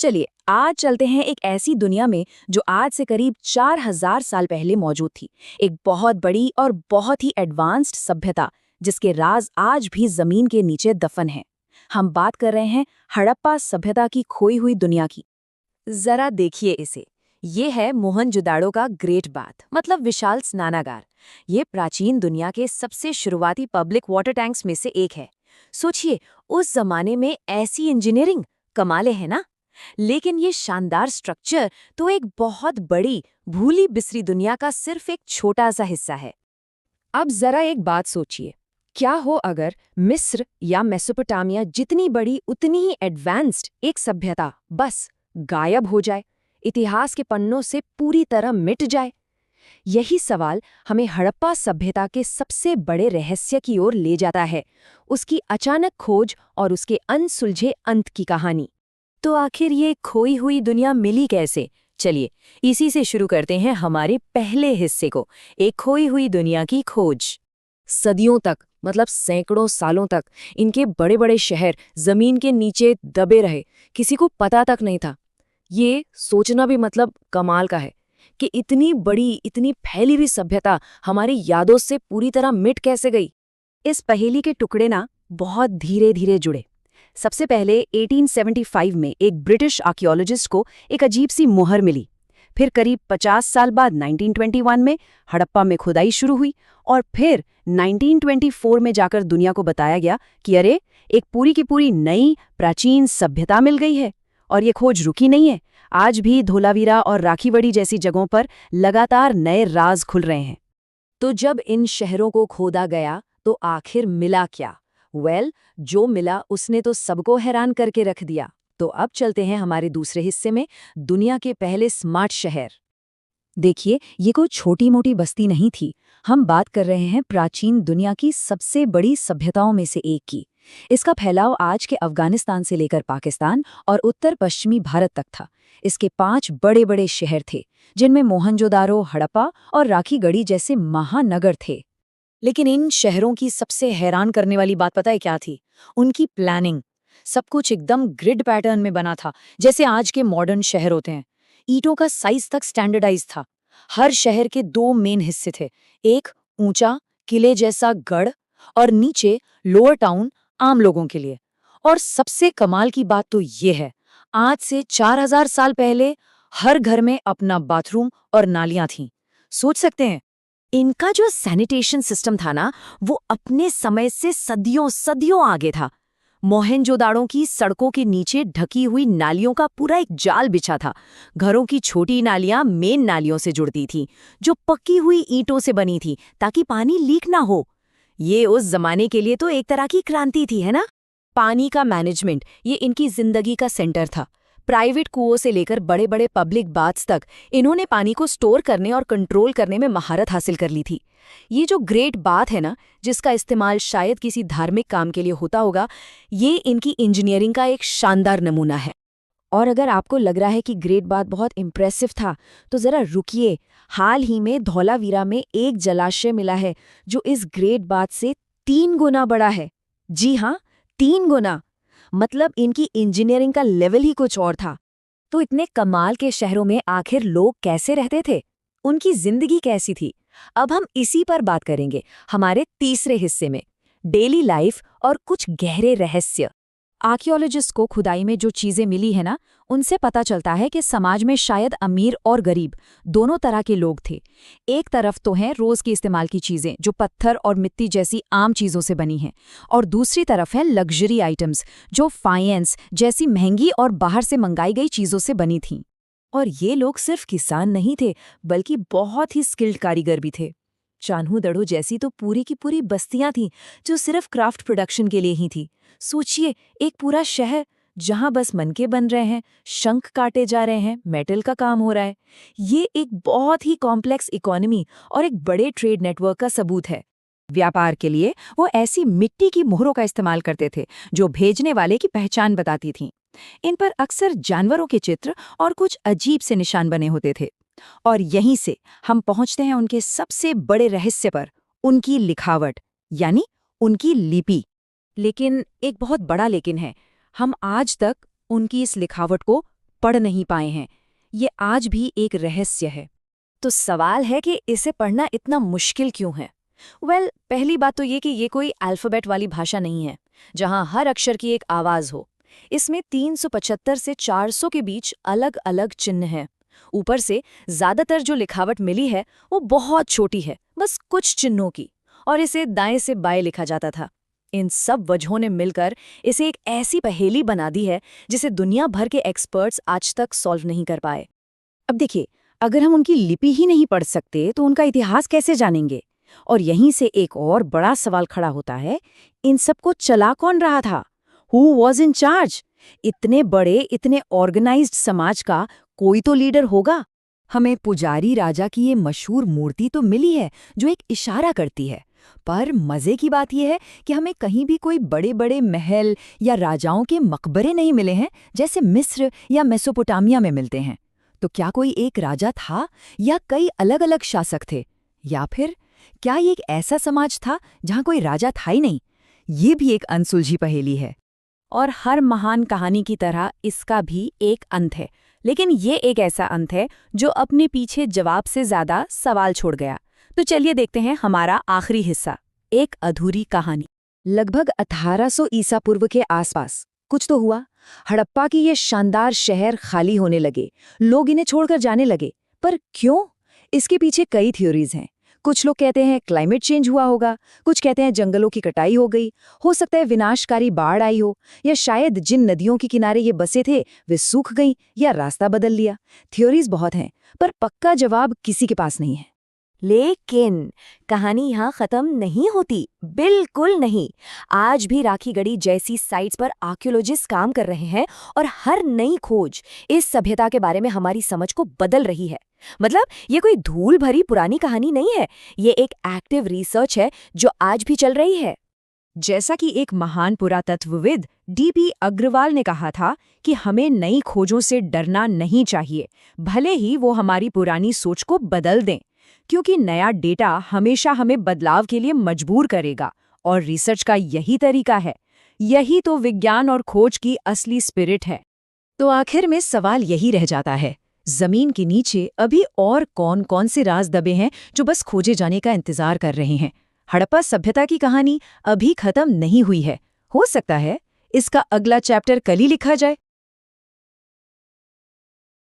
चलिए आज चलते हैं एक ऐसी दुनिया में जो आज से करीब 4000 साल पहले मौजूद थी। एक बहुत बड़ी और बहुत ही एडवांस्ड सभ्यता जिसके राज आज भी जमीन के नीचे दफन हैं। हम बात कर रहे हैं हड़प्पा सभ्यता की खोई हुई दुनिया की। जरा देखिए इसे। ये है मोहनजोदाड़ो का ग्रेट बाथ, मतलब विशाल स्नानागार। ये प्राचीन दुनिया के सबसे शुरुआती पब्लिक वाटर टैंक्स में से एक है। सोचिए, उस जमाने में ऐसी इंजीनियरिंग, कमाले है ना। लेकिन ये शानदार स्ट्रक्चर तो एक बहुत बड़ी भूली बिसरी दुनिया का सिर्फ एक छोटा सा हिस्सा है। अब जरा एक बात सोचिए, क्या हो अगर मिस्र या मेसोपोटामिया जितनी बड़ी उतनी ही एडवांस्ड एक सभ्यता बस गायब हो जाए, इतिहास के पन्नों से पूरी तरह मिट जाए। यही सवाल हमें हड़प्पा सभ्यता के सबसे बड़े रहस्य की ओर ले जाता है, उसकी अचानक खोज और उसके अनसुलझे अंत की कहानी। तो आखिर ये खोई हुई दुनिया मिली कैसे? चलिए इसी से शुरू करते हैं हमारे पहले हिस्से को, एक खोई हुई दुनिया की खोज। सदियों तक, मतलब सैकड़ों सालों तक इनके बड़े बड़े शहर जमीन के नीचे दबे रहे, किसी को पता तक नहीं था। ये सोचना भी मतलब कमाल का है कि इतनी बड़ी, इतनी फैली हुई सभ्यता हमारी यादों से पूरी तरह मिट कैसे गई। इस पहेली के टुकड़े ना बहुत धीरे धीरे जुड़े। सबसे पहले 1875 में एक ब्रिटिश आर्कियोलॉजिस्ट को एक अजीब सी मुहर मिली। फिर करीब 50 साल बाद 1921 में हड़प्पा में खुदाई शुरू हुई और फिर 1924 में जाकर दुनिया को बताया गया कि अरे, एक पूरी की पूरी नई प्राचीन सभ्यता मिल गई है। और ये खोज रुकी नहीं है, आज भी धोलावीरा और राखीवड़ी जैसी जगहों पर लगातार नए राज खुल रहे हैं। तो जब इन शहरों को खोदा गया तो आखिर मिला क्या? जो मिला उसने तो सबको हैरान करके रख दिया। तो अब चलते हैं हमारे दूसरे हिस्से में, दुनिया के पहले स्मार्ट शहर। देखिए, ये कोई छोटी मोटी बस्ती नहीं थी। हम बात कर रहे हैं प्राचीन दुनिया की सबसे बड़ी सभ्यताओं में से एक की। इसका फैलाव आज के अफगानिस्तान से लेकर पाकिस्तान और उत्तर पश्चिमी भारत तक था। इसके 5 बड़े बड़े शहर थे, जिनमें मोहनजोदारो, हड़प्पा और राखीगढ़ी जैसे महानगर थे। लेकिन इन शहरों की सबसे हैरान करने वाली बात पता है क्या थी? उनकी प्लानिंग। सब कुछ एकदम ग्रिड पैटर्न में बना था, जैसे आज के मॉडर्न शहर होते हैं। ईंटों का साइज तक स्टैंडर्डाइज था। हर शहर के 2 मेन हिस्से थे, एक ऊंचा किले जैसा गढ़ और नीचे लोअर टाउन आम लोगों के लिए। और सबसे कमाल की बात तो ये है, आज से 4000 साल पहले हर घर में अपना बाथरूम और नालियां थीं। सोच सकते हैं, इनका जो सैनिटेशन सिस्टम था ना, वो अपने समय से सदियों सदियों आगे था। मोहनजोदाड़ो की सड़कों के नीचे ढकी हुई नालियों का पूरा एक जाल बिछा था। घरों की छोटी नालियां मेन नालियों से जुड़ती थीं, जो पक्की हुई ईंटों से बनी थी ताकि पानी लीक ना हो। ये उस जमाने के लिए तो एक तरह की क्रांति थी, है ना। पानी का मैनेजमेंट, ये इनकी जिंदगी का सेंटर था। प्राइवेट कुओं से लेकर बड़े बड़े पब्लिक बाथ्स तक इन्होंने पानी को स्टोर करने और कंट्रोल करने में महारत हासिल कर ली थी। ये जो ग्रेट बाथ है ना, जिसका इस्तेमाल शायद किसी धार्मिक काम के लिए होता होगा, ये इनकी इंजीनियरिंग का एक शानदार नमूना है। और अगर आपको लग रहा है कि ग्रेट बाथ बहुत इम्प्रेसिव था, तो जरा रुकिए। हाल ही में धौलावीरा में एक जलाशय मिला है जो इस ग्रेट बाथ से 3 गुना बड़ा है। जी हाँ, 3 गुना। मतलब इनकी इंजीनियरिंग का लेवल ही कुछ और था। तो इतने कमाल के शहरों में आखिर लोग कैसे रहते थे? उनकी जिंदगी कैसी थी? अब हम इसी पर बात करेंगे हमारे तीसरे हिस्से में, डेली लाइफ और कुछ गहरे रहस्य। आर्कियोलॉजिस्ट को खुदाई में जो चीजें मिली है ना, उनसे पता चलता है कि समाज में शायद अमीर और गरीब दोनों तरह के लोग थे। एक तरफ तो हैं रोज की इस्तेमाल की चीजें जो पत्थर और मिट्टी जैसी आम चीजों से बनी हैं, और दूसरी तरफ है लग्जरी आइटम्स जो फाइनेंस जैसी महंगी और बाहर से मंगाई गई चीजों से बनी थीं। और ये लोग सिर्फ किसान नहीं थे, बल्कि बहुत ही स्किल्ड कारीगर भी थे। चान्हू दड़ो जैसी तो पूरी की पूरी बस्तियां थीं जो सिर्फ क्राफ्ट प्रोडक्शन के लिए ही थी। सोचिए, एक पूरा शहर जहां बस मनके बन रहे हैं, शंख काटे जा रहे हैं, मेटल का काम हो रहा है। ये एक बहुत ही कॉम्प्लेक्स इकोनॉमी और एक बड़े ट्रेड नेटवर्क का सबूत है। व्यापार के लिए वो ऐसी मिट्टी की मोहरों का इस्तेमाल करते थे जो भेजने वाले की पहचान बताती थीं। इन पर अक्सर जानवरों के चित्र और कुछ अजीब से निशान बने होते थे। और यहीं से हम पहुंचते हैं उनके सबसे बड़े रहस्य पर, उनकी लिखावट, यानी उनकी लिपि। लेकिन एक बहुत बड़ा लेकिन है, हम आज तक उनकी इस लिखावट को पढ़ नहीं पाए हैं। ये आज भी एक रहस्य है। तो सवाल है कि इसे पढ़ना इतना मुश्किल क्यों है? पहली बात तो ये कि ये कोई अल्फ़ाबेट वाली भाषा नहीं है, जहाँ हर अक्षर की एक आवाज़ हो। इसमें 375 से 400 के बीच अलग-अलग चिन्ह हैं। ऊपर से ज़्यादातर जो लिखावट मिली है, वो बहुत छोटी है, बस कुछ चिन्हों की, और इसे दाएं से बाएं लिखा जाता था। इन सब वजहों ने मिलकर इसे एक ऐसी पहेली बना दी है, जिसे दुनिया भर के एक्सपर्ट्स आज तक सॉल्व नहीं कर पाए। अब देखिए, अगर हम उनकी लिपि ही नहीं पढ़ सकते, तो उनका इतिहास कैसे जानेंगे? और यहीं से एक और बड़ा सवाल खड़ा होता है, इन सबको चला कौन रहा था? Who was in charge? इतने बड़े, इतने ऑर्गेनाइज्ड समाज का कोई तो लीडर होगा। हमें पुजारी राजा की ये मशहूर मूर्ति तो मिली है, जो एक इशारा करती है, पर मजे की बात यह है कि हमें कहीं भी कोई बड़े बड़े महल या राजाओं के मकबरे नहीं मिले हैं, जैसे मिस्र या मेसोपोटामिया में मिलते हैं। तो क्या कोई एक राजा था, या कई अलग अलग शासक थे, या फिर क्या ये एक ऐसा समाज था जहां कोई राजा था ही नहीं? ये भी एक अनसुलझी पहेली है। और हर महान कहानी की तरह इसका भी एक अंत है, लेकिन ये एक ऐसा अंत है जो अपने पीछे जवाब से ज्यादा सवाल छोड़ गया। तो चलिए देखते हैं हमारा आखिरी हिस्सा, एक अधूरी कहानी। लगभग 1800 ईसा पूर्व के आसपास कुछ तो हुआ। हड़प्पा की ये शानदार शहर खाली होने लगे, लोग इन्हें छोड़कर जाने लगे। पर क्यों? इसके पीछे कई थ्योरीज हैं। कुछ लोग कहते हैं क्लाइमेट चेंज हुआ होगा, कुछ कहते हैं जंगलों की कटाई हो सकता है विनाशकारी बाढ़ आई हो, या शायद जिन नदियों के किनारे ये बसे थे वे सूख गईं या रास्ता बदल लिया। थ्योरीज बहुत हैं, पर पक्का जवाब किसी के पास नहीं है। लेकिन कहानी यहाँ खत्म नहीं होती, बिल्कुल नहीं। आज भी राखीगढ़ी जैसी साइट्स पर आर्कियोलॉजिस्ट काम कर रहे हैं, और हर नई खोज इस सभ्यता के बारे में हमारी समझ को बदल रही है। मतलब ये कोई धूल भरी पुरानी कहानी नहीं है, ये एक एक्टिव रिसर्च है जो आज भी चल रही है। जैसा कि एक महान पुरातत्वविद डीपी अग्रवाल ने कहा था कि हमें नई खोजों से डरना नहीं चाहिए, भले ही वो हमारी पुरानी सोच को बदल दें, क्योंकि नया डेटा हमेशा हमें बदलाव के लिए मजबूर करेगा। और रिसर्च का यही तरीका है, यही तो विज्ञान और खोज की असली स्पिरिट है। तो आखिर में सवाल यही रह जाता है, जमीन के नीचे अभी और कौन कौन से राज दबे हैं जो बस खोजे जाने का इंतजार कर रहे हैं? हड़प्पा सभ्यता की कहानी अभी खत्म नहीं हुई है। हो सकता है इसका अगला चैप्टर कल ही लिखा जाए।